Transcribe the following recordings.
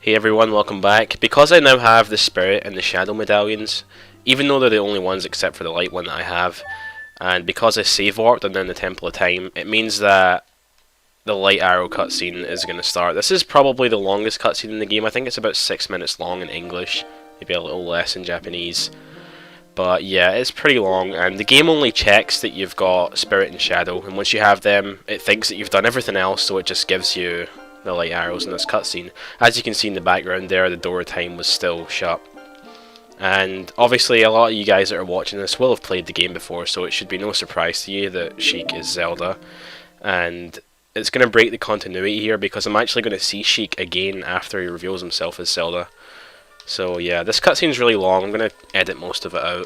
Hey everyone, welcome back. Because I now have the Spirit and the Shadow medallions, even though they're the only ones except for the light one that I have, and because I save warped and then the Temple of Time, it means that the light arrow cutscene is going to start. This is probably the longest cutscene in the game. I think it's about 6 minutes long in English, maybe a little less in Japanese. But yeah, it's pretty long, and the game only checks that you've got Spirit and Shadow, and once you have them, it thinks that you've done everything else, so it just gives you the light arrows in this cutscene. As you can see in the background there, the door of time was still shut. And obviously a lot of you guys that are watching this will have played the game before, so it should be no surprise to you that Sheik is Zelda. And it's going to break the continuity here because I'm actually going to see Sheik again after he reveals himself as Zelda. So yeah, this cutscene's really long. I'm going to edit most of it out.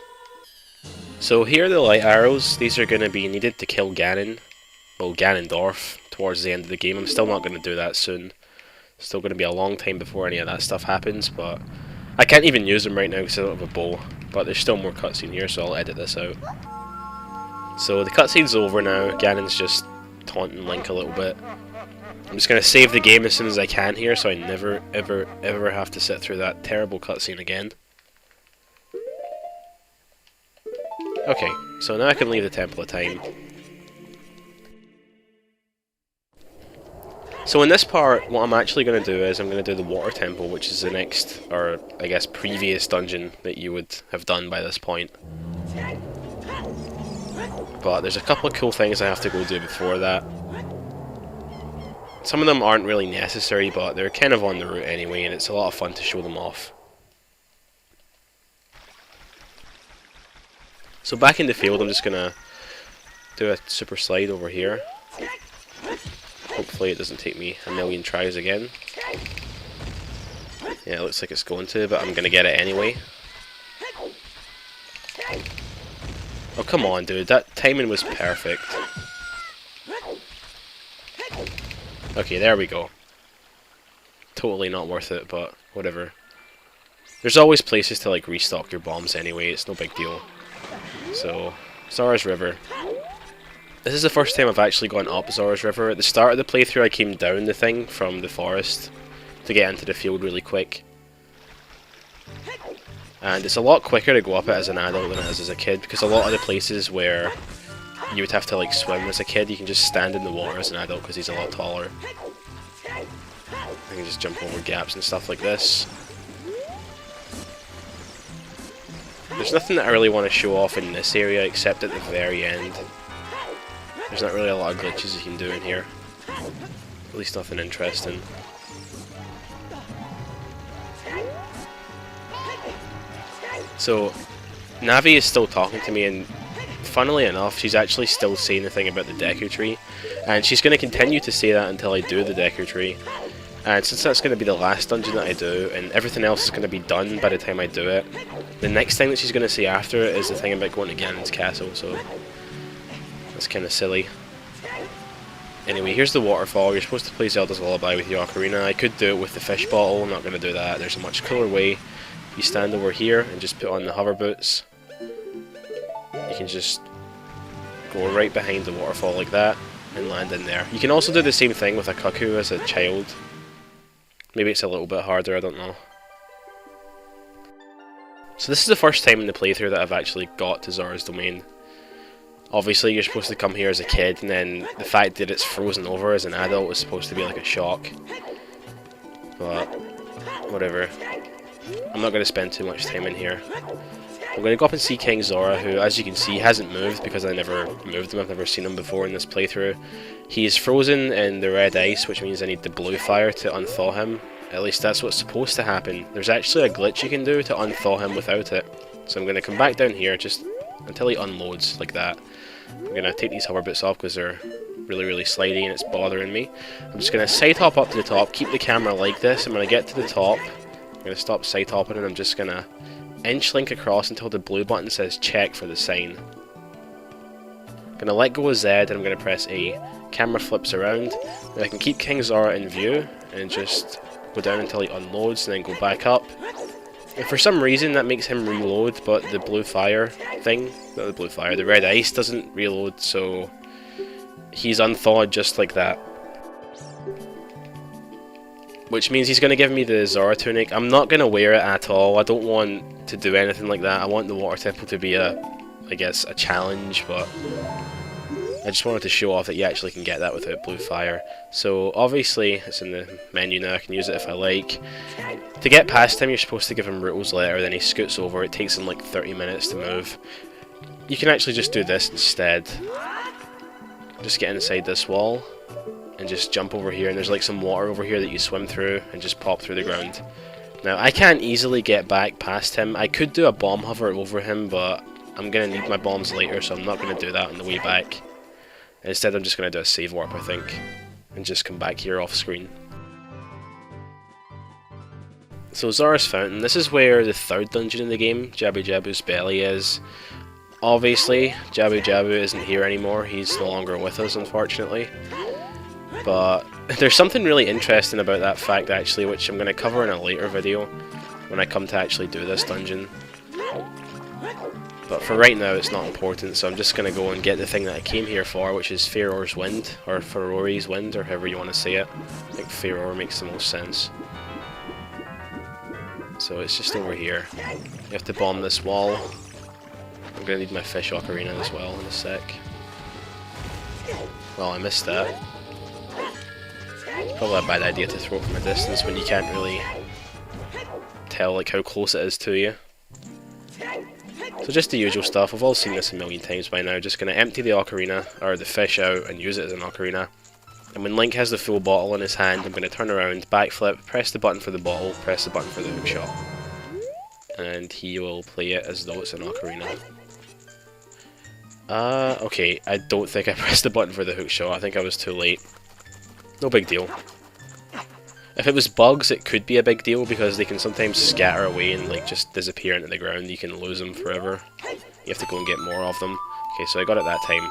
So here are the light arrows. These are going to be needed to kill Ganon. Well, Ganondorf towards the end of the game. I'm still not going to do that soon. Still going to be a long time before any of that stuff happens, but I can't even use them right now because I don't have a bow. But there's still more cutscene here, so I'll edit this out. So the cutscene's over now. Ganon's just taunting Link a little bit. I'm just going to save the game as soon as I can here, so I never, ever, ever have to sit through that terrible cutscene again. Okay, so now I can leave the Temple of Time. So in this part, what I'm actually going to do is I'm going to do the Water Temple, which is the next, or I guess previous dungeon that you would have done by this point. But there's a couple of cool things I have to go do before that. Some of them aren't really necessary, but they're kind of on the route anyway, and it's a lot of fun to show them off. So back in the field, I'm just going to do a super slide over here. Hopefully it doesn't take me a million tries again. Yeah, it looks like it's going to, but I'm going to get it anyway. Oh, come on, dude. That timing was perfect. Okay, there we go. Totally not worth it, but whatever. There's always places to, like, restock your bombs anyway. It's no big deal. So, Zora's River. This is the first time I've actually gone up Zora's River. At the start of the playthrough I came down the thing from the forest to get into the field really quick. And it's a lot quicker to go up it as an adult than it is as a kid, because a lot of the places where you would have to like swim as a kid, you can just stand in the water as an adult because he's a lot taller. I can just jump over gaps and stuff like this. There's nothing that I really want to show off in this area except at the very end. There's not really a lot of glitches you can do in here. At least nothing interesting. So, Navi is still talking to me, and funnily enough, she's actually still saying the thing about the Deku Tree. And she's going to continue to say that until I do the Deku Tree. And since that's going to be the last dungeon that I do, and everything else is going to be done by the time I do it, the next thing that she's going to say after it is the thing about going to Ganon's castle, so that's kind of silly. Anyway, here's the waterfall. You're supposed to play Zelda's Lullaby with your Ocarina. I could do it with the fish bottle. I'm not going to do that. There's a much cooler way. You stand over here and just put on the hover boots. You can just go right behind the waterfall like that and land in there. You can also do the same thing with a cuckoo as a child. Maybe it's a little bit harder, I don't know. So this is the first time in the playthrough that I've actually got to Zora's Domain. Obviously you're supposed to come here as a kid, and then the fact that it's frozen over as an adult is supposed to be like a shock. But, whatever. I'm not going to spend too much time in here. I'm going to go up and see King Zora, who, as you can see, hasn't moved because I never moved him. I've never seen him before in this playthrough. He is frozen in the red ice, which means I need the blue fire to unthaw him. At least that's what's supposed to happen. There's actually a glitch you can do to unthaw him without it. So I'm going to come back down here just until he unloads like that. I'm going to take these hover boots off because they're really, really slidey and it's bothering me. I'm just going to side hop up to the top, keep the camera like this, and when I get to the top, I'm going to stop side hopping and I'm just going to inch Link across until the blue button says check for the sign. I'm going to let go of Z and I'm going to press A. Camera flips around, and I can keep King Zora in view and just go down until he unloads and then go back up. And for some reason that makes him reload, but the blue fire thing, not the blue fire, the red ice doesn't reload, so he's unthawed just like that. which means he's going to give me the Zora tunic. I'm not going to wear it at all. I don't want to do anything like that. I want the water temple to be I guess, a challenge, but I just wanted to show off that you actually can get that without blue fire. So obviously, it's in the menu now, I can use it if I like. To get past him, you're supposed to give him Ruto's letter, then he scoots over. It takes him like 30 minutes to move. You can actually just do this instead. Just get inside this wall, and just jump over here, and there's like some water over here that you swim through, and just pop through the ground. Now, I can't easily get back past him. I could do a bomb hover over him, but I'm going to need my bombs later, so I'm not going to do that on the way back. Instead, I'm just going to do a save warp, I think, and just come back here off screen. So Zora's Fountain, this is where the third dungeon in the game, Jabu Jabu's belly, is. Obviously, Jabu Jabu isn't here anymore, he's no longer with us, unfortunately. But there's something really interesting about that fact, actually, which I'm going to cover in a later video, when I come to actually do this dungeon. But for right now, it's not important, so I'm just going to go and get the thing that I came here for, which is Farore's Wind, or Farore's Wind, or however you want to say it. I think Farore makes the most sense. So it's just over here. You have to bomb this wall. I'm going to need my fish ocarina as well in a sec. Well, I missed that. It's probably a bad idea to throw it from a distance when you can't really tell like how close it is to you. So just the usual stuff, we've all seen this a million times by now. Just going to empty the ocarina, or the fish out, and use it as an ocarina. And when Link has the full bottle in his hand, I'm going to turn around, backflip, press the button for the bottle, press the button for the hookshot. And he will play it as though it's an ocarina. Okay, I don't think I pressed the button for the hookshot, I think I was too late. No big deal. If it was bugs, it could be a big deal, because they can sometimes scatter away and like just disappear into the ground. You can lose them forever. You have to go and get more of them. Okay, so I got it that time.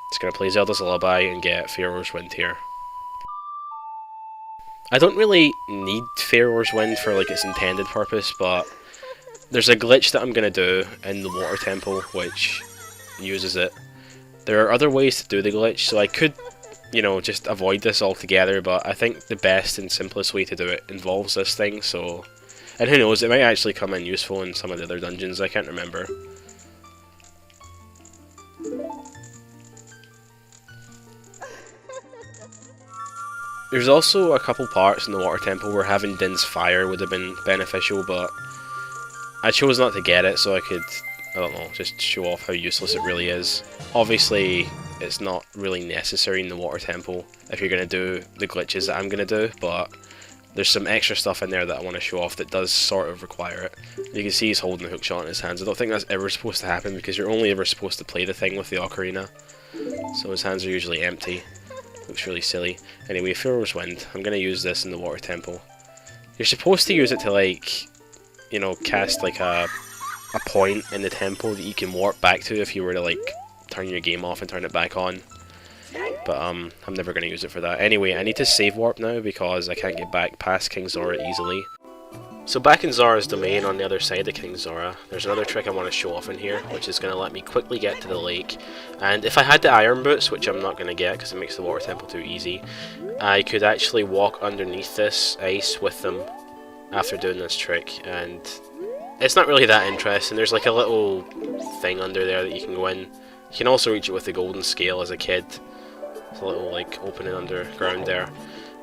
Just gonna play Zelda's Lullaby and get Farore's Wind here. I don't really need Farore's Wind for like its intended purpose, but there's a glitch that I'm gonna do in the water temple which uses it. There are other ways to do the glitch, so I could, you know, just avoid this altogether, but I think the best and simplest way to do it involves this thing, so... And who knows, it might actually come in useful in some of the other dungeons, I can't remember. There's also a couple parts in the water temple where having Din's fire would have been beneficial, but I chose not to get it so I could, I don't know, just show off how useless it really is. Obviously, it's not really necessary in the water temple if you're going to do the glitches that I'm going to do, but there's some extra stuff in there that I want to show off that does sort of require it. You can see he's holding the hookshot in his hands. I don't think that's ever supposed to happen because you're only ever supposed to play the thing with the ocarina, so his hands are usually empty. Looks really silly. Anyway, Farore's Wind. I'm going to use this in the water temple. You're supposed to use it to, like, you know, cast like a point in the temple that you can warp back to if you were to, like, turn your game off and turn it back on. But I'm never going to use it for that. Anyway, I need to save warp now because I can't get back past King Zora easily. So back in Zora's domain on the other side of King Zora, there's another trick I want to show off in here, which is going to let me quickly get to the lake. And if I had the iron boots, which I'm not going to get because it makes the water temple too easy, I could actually walk underneath this ice with them after doing this trick. And it's not really that interesting. There's like a little thing under there that you can go in. You can also reach it with the golden scale as a kid. It's a little like opening underground there.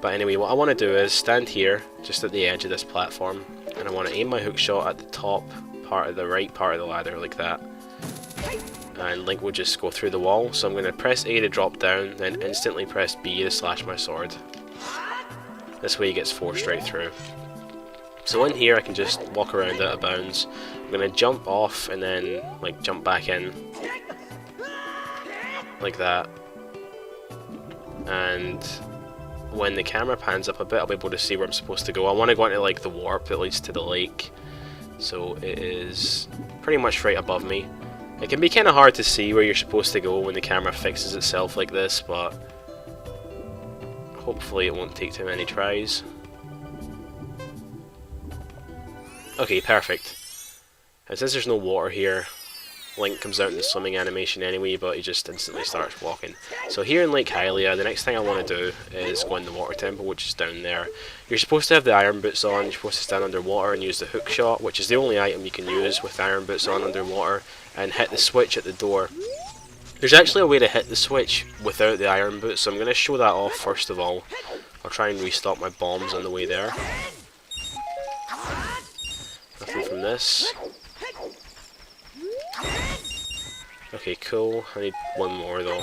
But anyway, what I want to do is stand here, just at the edge of this platform, and I want to aim my hookshot at the top part of the right part of the ladder, like that. And Link will just go through the wall, so I'm going to press A to drop down, then instantly press B to slash my sword. This way he gets forced right through. So in here I can just walk around out of bounds. I'm going to jump off and then like jump back in. Like that. And when the camera pans up a bit, I'll be able to see where I'm supposed to go. I want to go into like the warp that leads to the lake, so it is pretty much right above me. It can be kind of hard to see where you're supposed to go when the camera fixes itself like this, but hopefully it won't take too many tries. Okay, perfect. And since there's no water here, Link comes out in the swimming animation anyway, but he just instantly starts walking. So here in Lake Hylia, the next thing I want to do is go in the water temple, which is down there. You're supposed to have the iron boots on, you're supposed to stand underwater and use the hook shot, which is the only item you can use with the iron boots on underwater, and hit the switch at the door. There's actually a way to hit the switch without the iron boots, so I'm going to show that off first of all. I'll try and restock my bombs on the way there. Nothing from this. Okay, cool. I need one more though.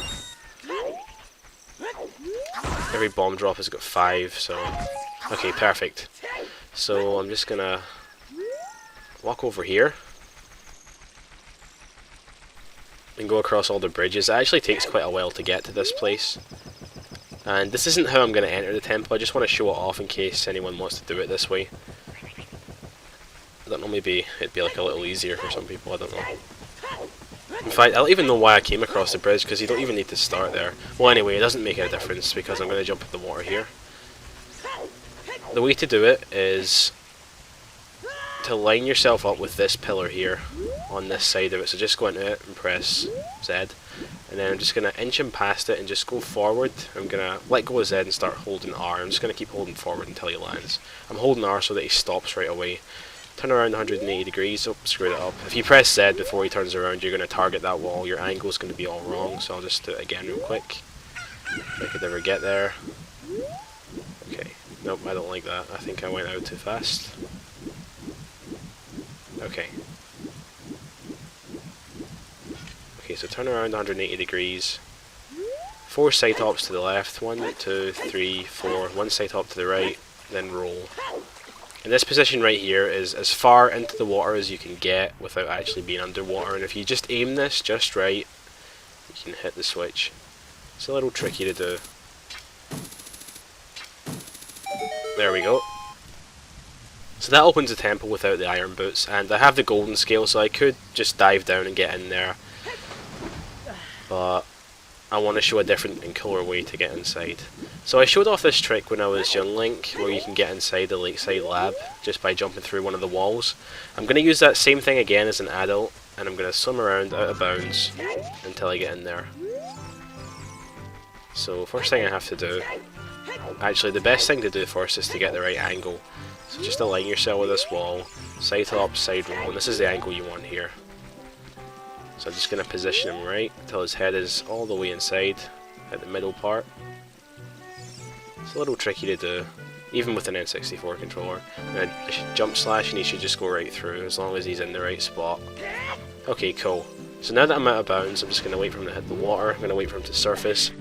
Every bomb drop has got 5, so... Okay, perfect. So I'm just gonna walk over here and go across all the bridges. It actually takes quite a while to get to this place. And this isn't how I'm going to enter the temple, I just want to show it off in case anyone wants to do it this way. I don't know, maybe it'd be like a little easier for some people, I don't know. In fact, I don't even know why I came across the bridge, because you don't even need to start there. Well anyway, it doesn't make a difference, because I'm going to jump in the water here. The way to do it is to line yourself up with this pillar here, on this side of it. So just go into it and press Z. And then I'm just going to inch him past it and just go forward. I'm going to let go of Z and start holding R. I'm just going to keep holding forward until he lands. I'm holding R so that he stops right away. Turn around 180 degrees. Oh, screwed it up. If you press Z before he turns around, you're going to target that wall. Your angle's going to be all wrong, so I'll just do it again real quick. If I could ever get there. Okay. Nope, I don't like that. I think I went out too fast. Okay. Okay, so turn around 180 degrees. 4 side hops to the left. 1, 2, 3, 4. 1 side hop to the right, then roll. And this position right here is as far into the water as you can get without actually being underwater. And if you just aim this just right, you can hit the switch. It's a little tricky to do. There we go. So that opens the temple without the iron boots, and I have the golden scale, so I could just dive down and get in there. But I want to show a different and cooler way to get inside. So I showed off this trick when I was young Link, where you can get inside the lakeside lab just by jumping through one of the walls. I'm going to use that same thing again as an adult, and I'm going to swim around out of bounds until I get in there. So first thing I have to do, actually the best thing to do first is to get the right angle. So just align yourself with this wall, side hop, side roll, and this is the angle you want here. So I'm just going to position him right until his head is all the way inside at the middle part. It's a little tricky to do, even with an N64 controller. And I should jump slash and he should just go right through as long as he's in the right spot. Okay, cool. So now that I'm out of bounds, I'm just going to wait for him to hit the water, I'm going to wait for him to surface.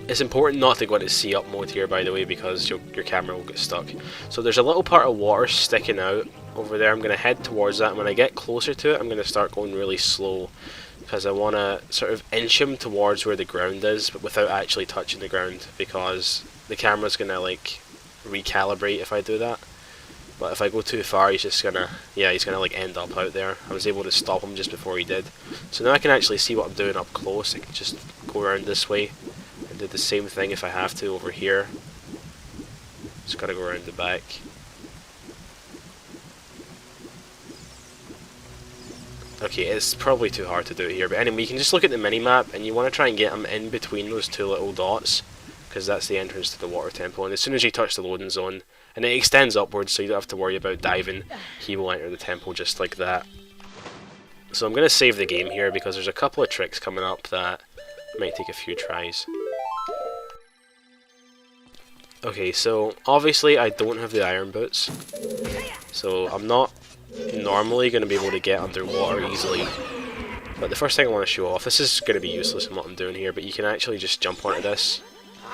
It's important not to go into C up mode here, by the way, because your camera will get stuck. So there's a little part of water sticking out over there. I'm going to head towards that, and when I get closer to it, I'm going to start going really slow, because I want to sort of inch him towards where the ground is, but without actually touching the ground, because the camera's going to like recalibrate if I do that. But if I go too far, he's just going to, yeah, he's going to like end up out there. I was able to stop him just before he did. So now I can actually see what I'm doing up close. I can just go around this way and do the same thing if I have to over here. Just gotta go around the back. Okay, it's probably too hard to do it here, but anyway, you can just look at the mini-map, and you want to try and get him in between those 2 little dots, because that's the entrance to the water temple, and as soon as you touch the loading zone, and it extends upwards so you don't have to worry about diving, he will enter the temple just like that. So I'm going to save the game here, because there's a couple of tricks coming up that might take a few tries. Okay, so obviously I don't have the iron boots, so I'm not normally going to be able to get underwater easily. But the first thing I want to show off, this is going to be useless in what I'm doing here, but you can actually just jump onto this.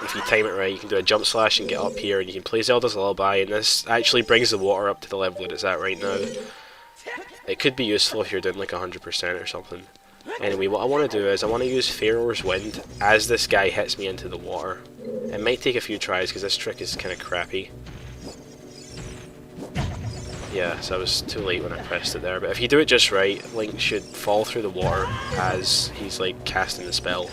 If you time it right, you can do a jump slash and get up here, and you can play Zelda's Lullaby, and this actually brings the water up to the level that it's at right now. It could be useful if you're doing like 100% or something. Anyway, what I want to do is I want to use Farore's Wind as this guy hits me into the water. It might take a few tries because this trick is kind of crappy. Yeah, so I was too late when I pressed it there, but if you do it just right, Link should fall through the water as he's like casting the spell.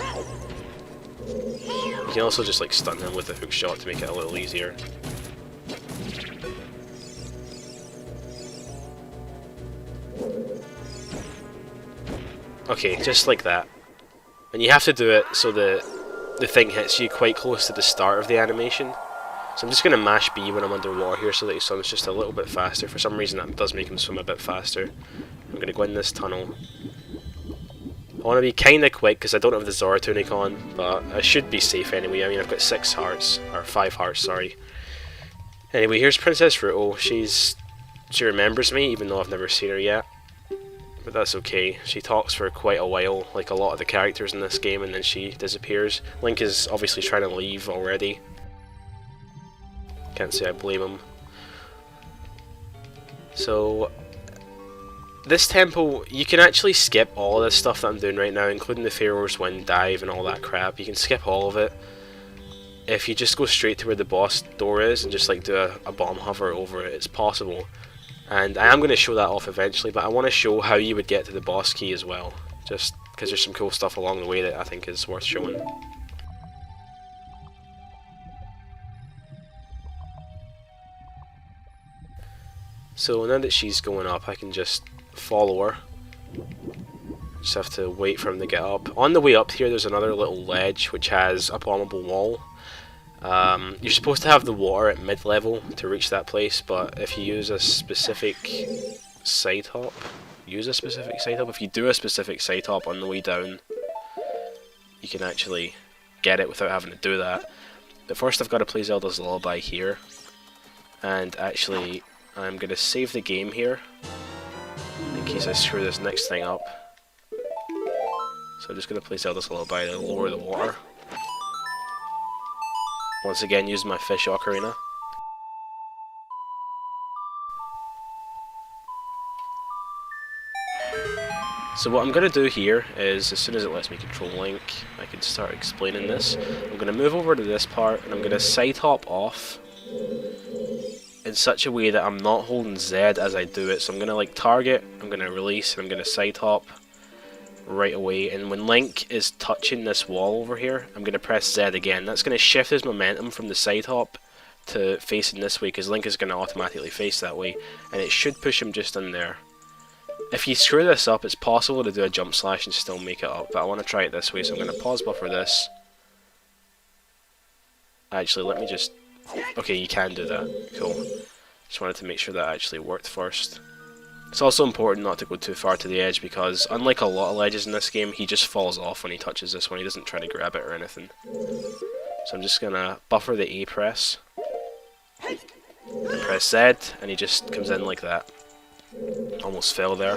You can also just like stun him with a hook shot to make it a little easier. Okay, just like that. And you have to do it so the thing hits you quite close to the start of the animation. So I'm just going to mash B when I'm underwater here so that he swims just a little bit faster. For some reason that does make him swim a bit faster. I'm going to go in this tunnel. I want to be kind of quick because I don't have the Zora tunic on, but I should be safe anyway. I mean, I've got 6 hearts, or 5 hearts, sorry. Anyway, here's Princess Ruto. She remembers me, even though I've never seen her yet. But that's okay. She talks for quite a while, like a lot of the characters in this game, and then she disappears. Link is obviously trying to leave already. Can't say I blame him. So, this temple, you can actually skip all of this stuff that I'm doing right now, including the Farore's Wind dive and all that crap. You can skip all of it if you just go straight to where the boss door is and just like do a bomb hover over it. It's possible. And I am going to show that off eventually, but I want to show how you would get to the boss key as well, just because there's some cool stuff along the way that I think is worth showing. So now that she's going up, I can just follow her. Just have to wait for him to get up. On the way up here, there's another little ledge which has a bombable wall. You're supposed to have the water at mid-level to reach that place, but if you use a specific side hop, if you do a specific side hop on the way down, you can actually get it without having to do that. But first I've got to play Zelda's Lullaby here, and actually I'm going to save the game here, in case I screw this next thing up. So I'm just going to play Zelda's Lullaby to lower the water. Once again, using my fish Ocarina. So what I'm going to do here is, as soon as it lets me control Link, I can start explaining this. I'm going to move over to this part, and I'm going to side hop off in such a way that I'm not holding Z as I do it. So I'm going to like target, I'm going to release, and I'm going to side hop right away. And when Link is touching this wall over here, I'm going to press Z again. That's going to shift his momentum from the side hop to facing this way, because Link is going to automatically face that way, and it should push him just in there. If you screw this up, it's possible to do a jump slash and still make it up, but I want to try it this way, so I'm going to pause buffer this. Actually, let me just... Okay, you can do that. Cool. Just wanted to make sure that actually worked first. It's also important not to go too far to the edge, because unlike a lot of ledges in this game, he just falls off when he touches this one. He doesn't try to grab it or anything. So I'm just going to buffer the A press. And press Z, and he just comes in like that. Almost fell there.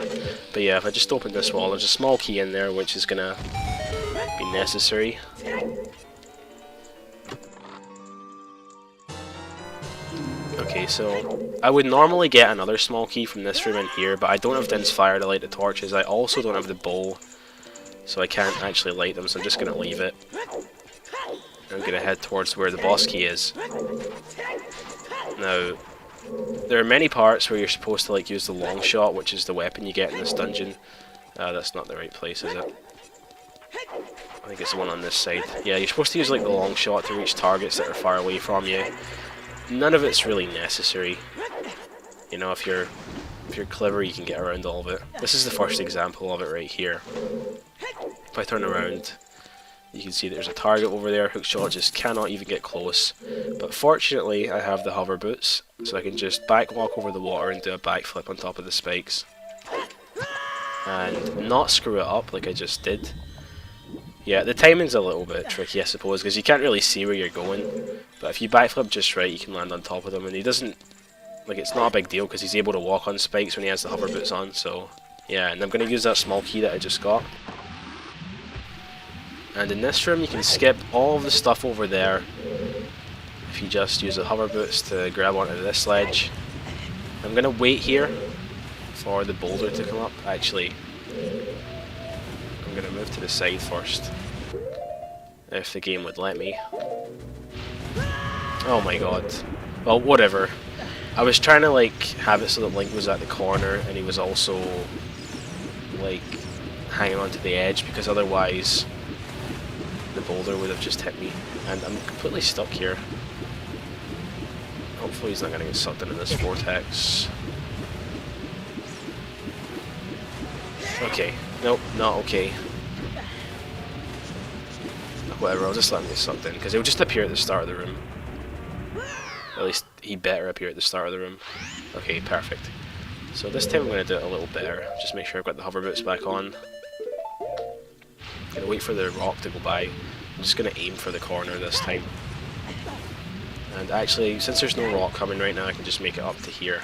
But yeah, if I just open this wall, there's a small key in there which is going to be necessary. Okay, so I would normally get another small key from this room in here, but I don't have Din's fire to light the torches. I also don't have the bowl, so I can't actually light them, so I'm just going to leave it. I'm going to head towards where the boss key is. Now, there are many parts where you're supposed to like use the long shot, which is the weapon you get in this dungeon. That's not the right place, is it? I think it's the one on this side. Yeah, you're supposed to use like the long shot to reach targets that are far away from you. None of it's really necessary. You know, if you're clever, you can get around all of it. This is the first example of it right here. If I turn around, you can see there's a target over there. Hookshot just cannot even get close. But fortunately, I have the hover boots, so I can just back walk over the water and do a backflip on top of the spikes. And not screw it up like I just did. Yeah, the timing's a little bit tricky, I suppose, because you can't really see where you're going. But if you backflip just right, you can land on top of him, and he doesn't... Like, it's not a big deal, because he's able to walk on spikes when he has the hover boots on, so... Yeah, and I'm going to use that small key that I just got. And in this room, you can skip all of the stuff over there if you just use the hover boots to grab onto this ledge. I'm going to wait here for the boulder to come up. Actually, I'm going to move to the side first, if the game would let me. Oh my god. Well, whatever. I was trying to like have it so that Link was at the corner and he was also like hanging onto the edge, because otherwise the boulder would have just hit me, and I'm completely stuck here. Hopefully he's not going to get sucked into this vortex. Okay. Nope, not okay. Whatever, I'll just let him get sucked in, because he'll just appear at the start of the room. At least he better appear at the start of the room. Okay, perfect. So this time I'm going to do it a little better. Just make sure I've got the hover boots back on. I'm going to wait for the rock to go by. I'm just going to aim for the corner this time. And actually, since there's no rock coming right now, I can just make it up to here.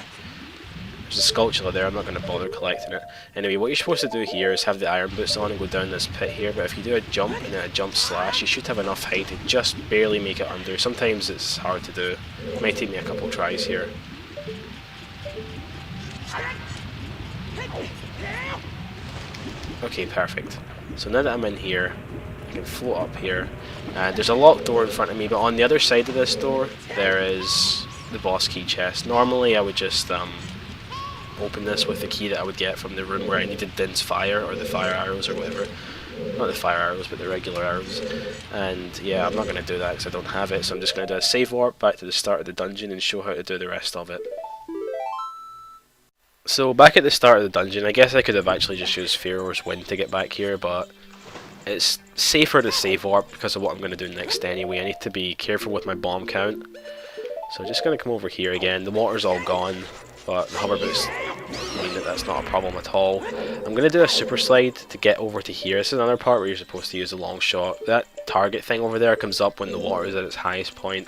There's a sculpture there, I'm not going to bother collecting it. Anyway, what you're supposed to do here is have the iron boots on and go down this pit here, but if you do a jump and then a jump slash, you should have enough height to just barely make it under. Sometimes it's hard to do. It might take me a couple tries here. Okay, perfect. So now that I'm in here, I can float up here. And there's a locked door in front of me, but on the other side of this door, there is the boss key chest. Normally I would just open this with the key that I would get from the room where I needed Din's fire, or the fire arrows, or whatever. Not the fire arrows, but the regular arrows. And yeah, I'm not going to do that because I don't have it, so I'm just going to do a save warp back to the start of the dungeon and show how to do the rest of it. So back at the start of the dungeon, I guess I could have actually just used Farore's Wind to get back here, but it's safer to save warp because of what I'm going to do next anyway. I need to be careful with my bomb count. So I'm just going to come over here again. The water's all gone, but the hover boots mean that that's not a problem at all. I'm going to do a super slide to get over to here. This is another part where you're supposed to use a long shot. That target thing over there comes up when the water is at its highest point,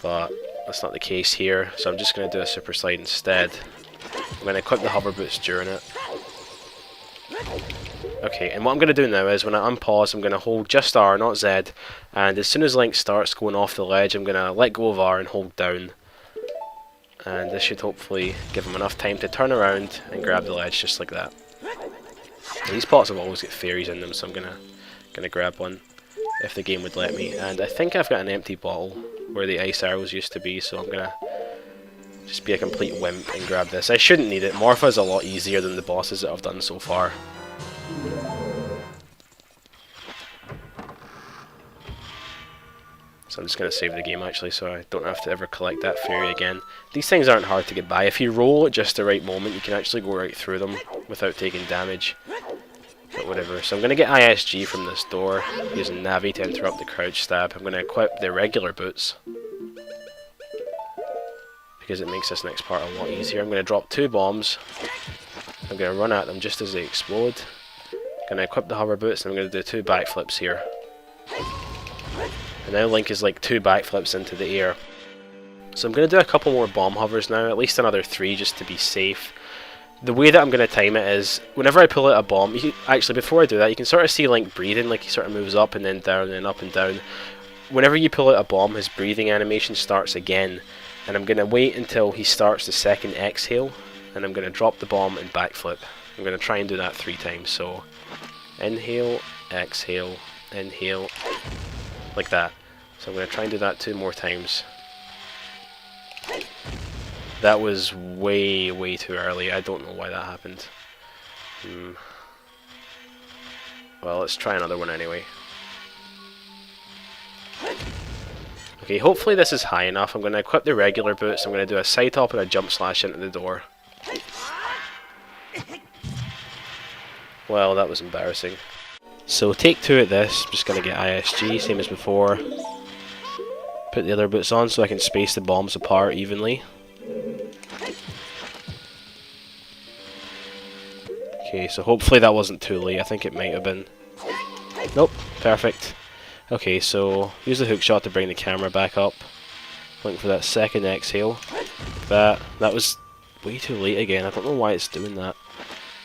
but that's not the case here. So I'm just going to do a super slide instead. I'm going to equip the hover boots during it. Okay, and what I'm going to do now is when I unpause, I'm going to hold just R, not Z, and as soon as Link starts going off the ledge, I'm going to let go of R and hold down. And this should hopefully give him enough time to turn around and grab the ledge just like that. And these pots have always got fairies in them, so I'm gonna grab one if the game would let me. And I think I've got an empty bottle where the ice arrows used to be, so I'm gonna just be a complete wimp and grab this. I shouldn't need it. Morpha is a lot easier than the bosses that I've done so far. So I'm just going to save the game actually, so I don't have to ever collect that fairy again. These things aren't hard to get by. If you roll at just the right moment, you can actually go right through them without taking damage. But whatever. So I'm going to get ISG from this door, using Navi to interrupt the crouch stab. I'm going to equip the regular boots, because it makes this next part a lot easier. I'm going to drop 2 bombs. I'm going to run at them just as they explode. I'm going to equip the hover boots, and I'm going to do 2 backflips here. And now Link is like 2 backflips into the air. So I'm going to do a couple more bomb hovers now, at least another 3 just to be safe. The way that I'm going to time it is, whenever I pull out a bomb, actually before I do that, you can sort of see Link breathing, like he sort of moves up and then down and up and down. Whenever you pull out a bomb, his breathing animation starts again. And I'm going to wait until he starts the second exhale, and I'm going to drop the bomb and backflip. I'm going to try and do that 3 times, so inhale, exhale, inhale, like that. So I'm going to try and do that 2 more times. That was way too early. I don't know why that happened. Well, let's try another one anyway. Okay, hopefully this is high enough. I'm going to equip the regular boots. I'm going to do a side hop and a jump slash into the door. Well, that was embarrassing. So take 2 at this. I'm just going to get ISG, same as before. Put the other boots on so I can space the bombs apart evenly. Okay, so hopefully that wasn't too late. I think it might have been. Nope, perfect. Okay, so use the hook shot to bring the camera back up. Looking for that second exhale. That was way too late again. I don't know why it's doing that.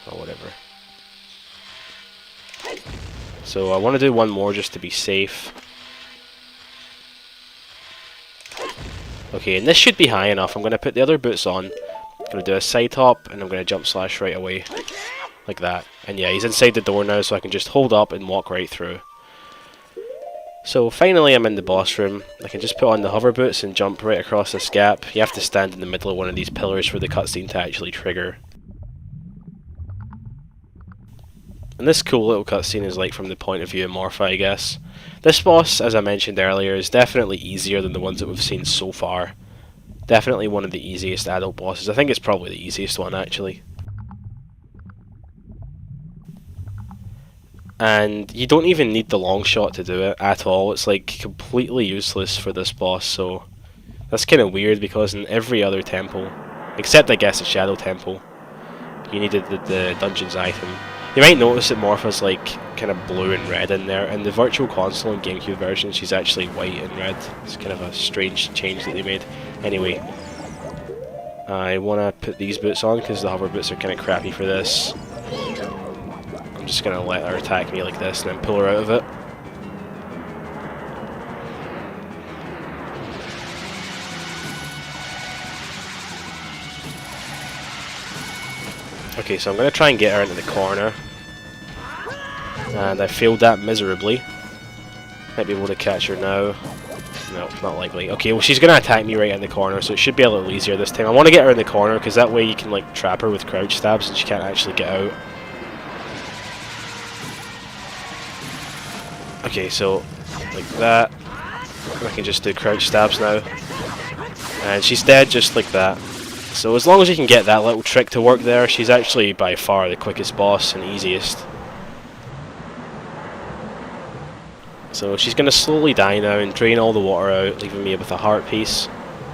Oh, whatever. So I want to do one more just to be safe. Okay, and this should be high enough. I'm going to put the other boots on. I'm going to do a side hop, and I'm going to jump slash right away. Like that. And yeah, he's inside the door now, so I can just hold up and walk right through. So finally I'm in the boss room. I can just put on the hover boots and jump right across this gap. You have to stand in the middle of one of these pillars for the cutscene to actually trigger. And this cool little cutscene is like from the point of view of Morpha, I guess. This boss, as I mentioned earlier, is definitely easier than the ones that we've seen so far. Definitely one of the easiest adult bosses. I think it's probably the easiest one, actually. And you don't even need the long shot to do it at all. It's like completely useless for this boss, so that's kind of weird because in every other temple, except I guess the Shadow Temple, you needed the dungeon's item. You might notice that Morpha's like kind of blue and red in there, and the Virtual Console and GameCube version she's actually white and red. It's kind of a strange change that they made. Anyway, I want to put these boots on because the hover boots are kind of crappy for this. I'm just going to let her attack me like this and then pull her out of it. Okay, so I'm going to try and get her into the corner. And I failed that miserably. Might be able to catch her now. No, not likely. Okay, well she's going to attack me right in the corner, so it should be a little easier this time. I want to get her in the corner, because that way you can like trap her with crouch stabs and she can't actually get out. Okay, so like that. I can just do crouch stabs now. And she's dead just like that. So as long as you can get that little trick to work there, she's actually by far the quickest boss and easiest. So she's going to slowly die now and drain all the water out, leaving me with a heart piece,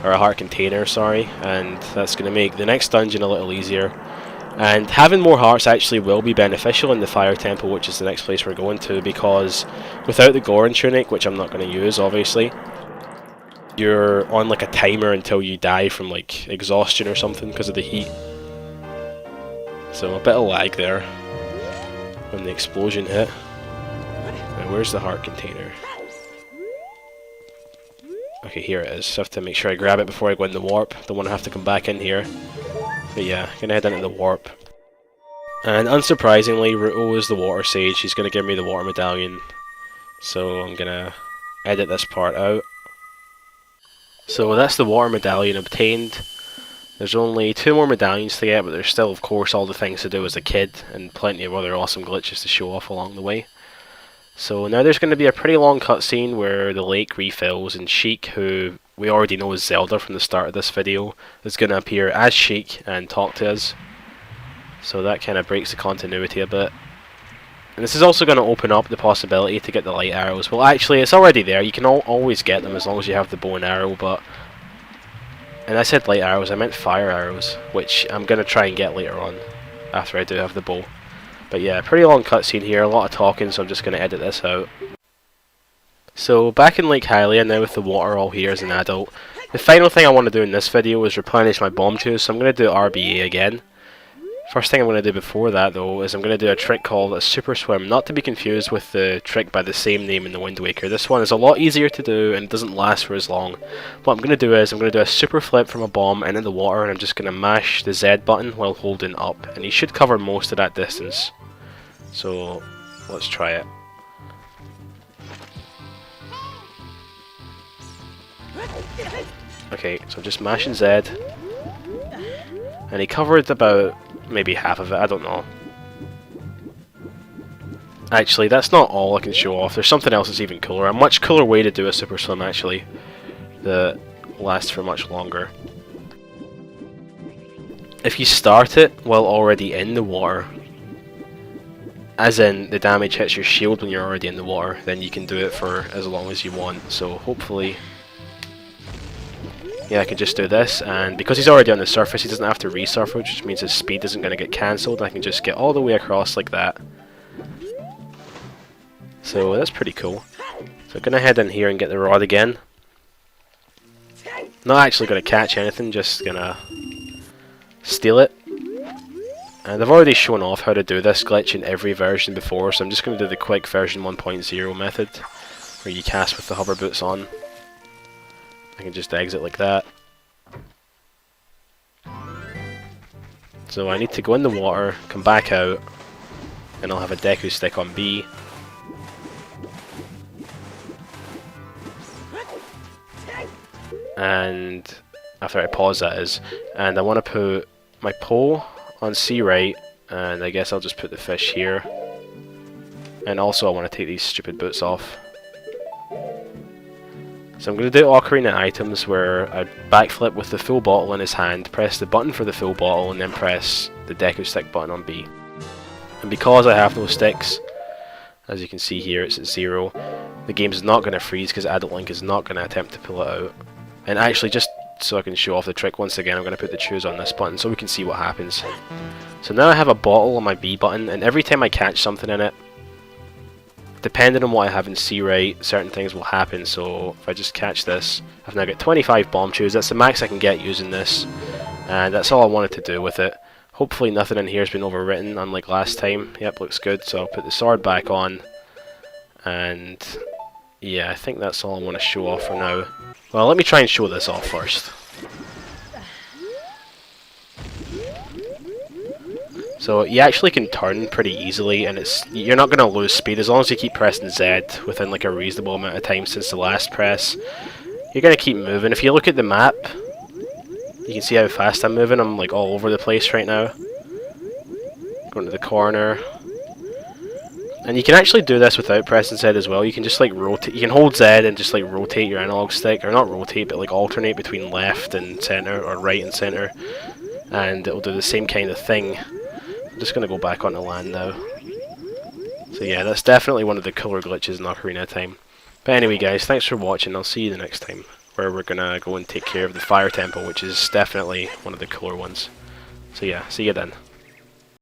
or a heart container, sorry, and that's going to make the next dungeon a little easier. And having more hearts actually will be beneficial in the Fire Temple, which is the next place we're going to, because without the Goron Tunic, which I'm not going to use obviously, you're on like a timer until you die from like exhaustion or something because of the heat. So a bit of lag there when the explosion hit. Now where's the heart container? Okay, here it is. I have to make sure I grab it before I go in the warp. Don't want to have to come back in here. But yeah, gonna head into the warp. And unsurprisingly, Ruto is the water sage. He's gonna give me the water medallion. So I'm gonna edit this part out. So that's the water medallion obtained. There's only 2 more medallions to get, but there's still of course all the things to do as a kid, and plenty of other awesome glitches to show off along the way. So now there's going to be a pretty long cutscene where the lake refills, and Sheik, who we already know is Zelda from the start of this video, is going to appear as Sheik and talk to us. So that kind of breaks the continuity a bit. And this is also going to open up the possibility to get the light arrows. Well, actually, it's already there. You can always get them as long as you have the bow and arrow, but... And I said light arrows, I meant fire arrows, which I'm going to try and get later on, after I do have the bow. But yeah, pretty long cutscene here, a lot of talking, so I'm just going to edit this out. So, back in Lake Hylia, now with the water all here as an adult. The final thing I want to do in this video is replenish my bomb juice, so I'm going to do RBA again. First thing I'm going to do before that though is I'm going to do a trick called a super swim, not to be confused with the trick by the same name in the Wind Waker. This one is a lot easier to do and it doesn't last for as long. What I'm going to do is I'm going to do a super flip from a bomb into the water, and I'm just going to mash the Z button while holding up, and he should cover most of that distance. So let's try it. Okay, so I'm just mashing Z, and he covered about maybe half of it, I don't know. Actually, that's not all I can show off. There's something else that's even cooler. A much cooler way to do a super swim, actually, that lasts for much longer. If you start it while already in the water, as in the damage hits your shield when you're already in the water, then you can do it for as long as you want. So hopefully... yeah, I can just do this, and because he's already on the surface, he doesn't have to resurface, which means his speed isn't going to get cancelled. I can just get all the way across like that. So that's pretty cool. So I'm going to head in here and get the rod again. Not actually going to catch anything, just going to steal it. And I've already shown off how to do this glitch in every version before, so I'm just going to do the quick version 1.0 method, where you cast with the hover boots on. I can just exit like that. So I need to go in the water, come back out, and I'll have a Deku stick on B. And after I pause, that is, and I want to put my pole on C right, and I guess I'll just put the fish here. And also I want to take these stupid boots off. So I'm going to do Ocarina items where I backflip with the full bottle in his hand, press the button for the full bottle, and then press the Deku stick button on B. And because I have no sticks, As you can see here, it's at 0. The game's not going to freeze because Adult Link is not going to attempt to pull it out. And actually, just so I can show off the trick once again, I'm going to put the choose on this button so we can see what happens. So now I have a bottle on my B button, and every time I catch something in it, depending on what I have in C right, certain things will happen. So if I just catch this, I've now got 25 bomb chews. That's the max I can get using this, and that's all I wanted to do with it. Hopefully nothing in here has been overwritten, unlike last time. Yep, looks good. So I'll put the sword back on, and yeah, I think that's all I want to show off for now. Well, let me try and show this off first. So you actually can turn pretty easily, and you're not going to lose speed as long as you keep pressing Z within like a reasonable amount of time since the last press. You're going to keep moving. If you look at the map, you can see how fast I'm moving. I'm like all over the place right now. Going to the corner. And you can actually do this without pressing Z as well. You can just like rotate. You can hold Z and just like rotate your analog stick, or not rotate, but like alternate between left and center, or right and center, and it'll do the same kind of thing. I'm just going to go back onto land now. So yeah, that's definitely one of the cooler glitches in Ocarina of Time. But anyway guys, thanks for watching. I'll see you the next time, where we're going to go and take care of the Fire Temple, which is definitely one of the cooler ones. So yeah, see you then.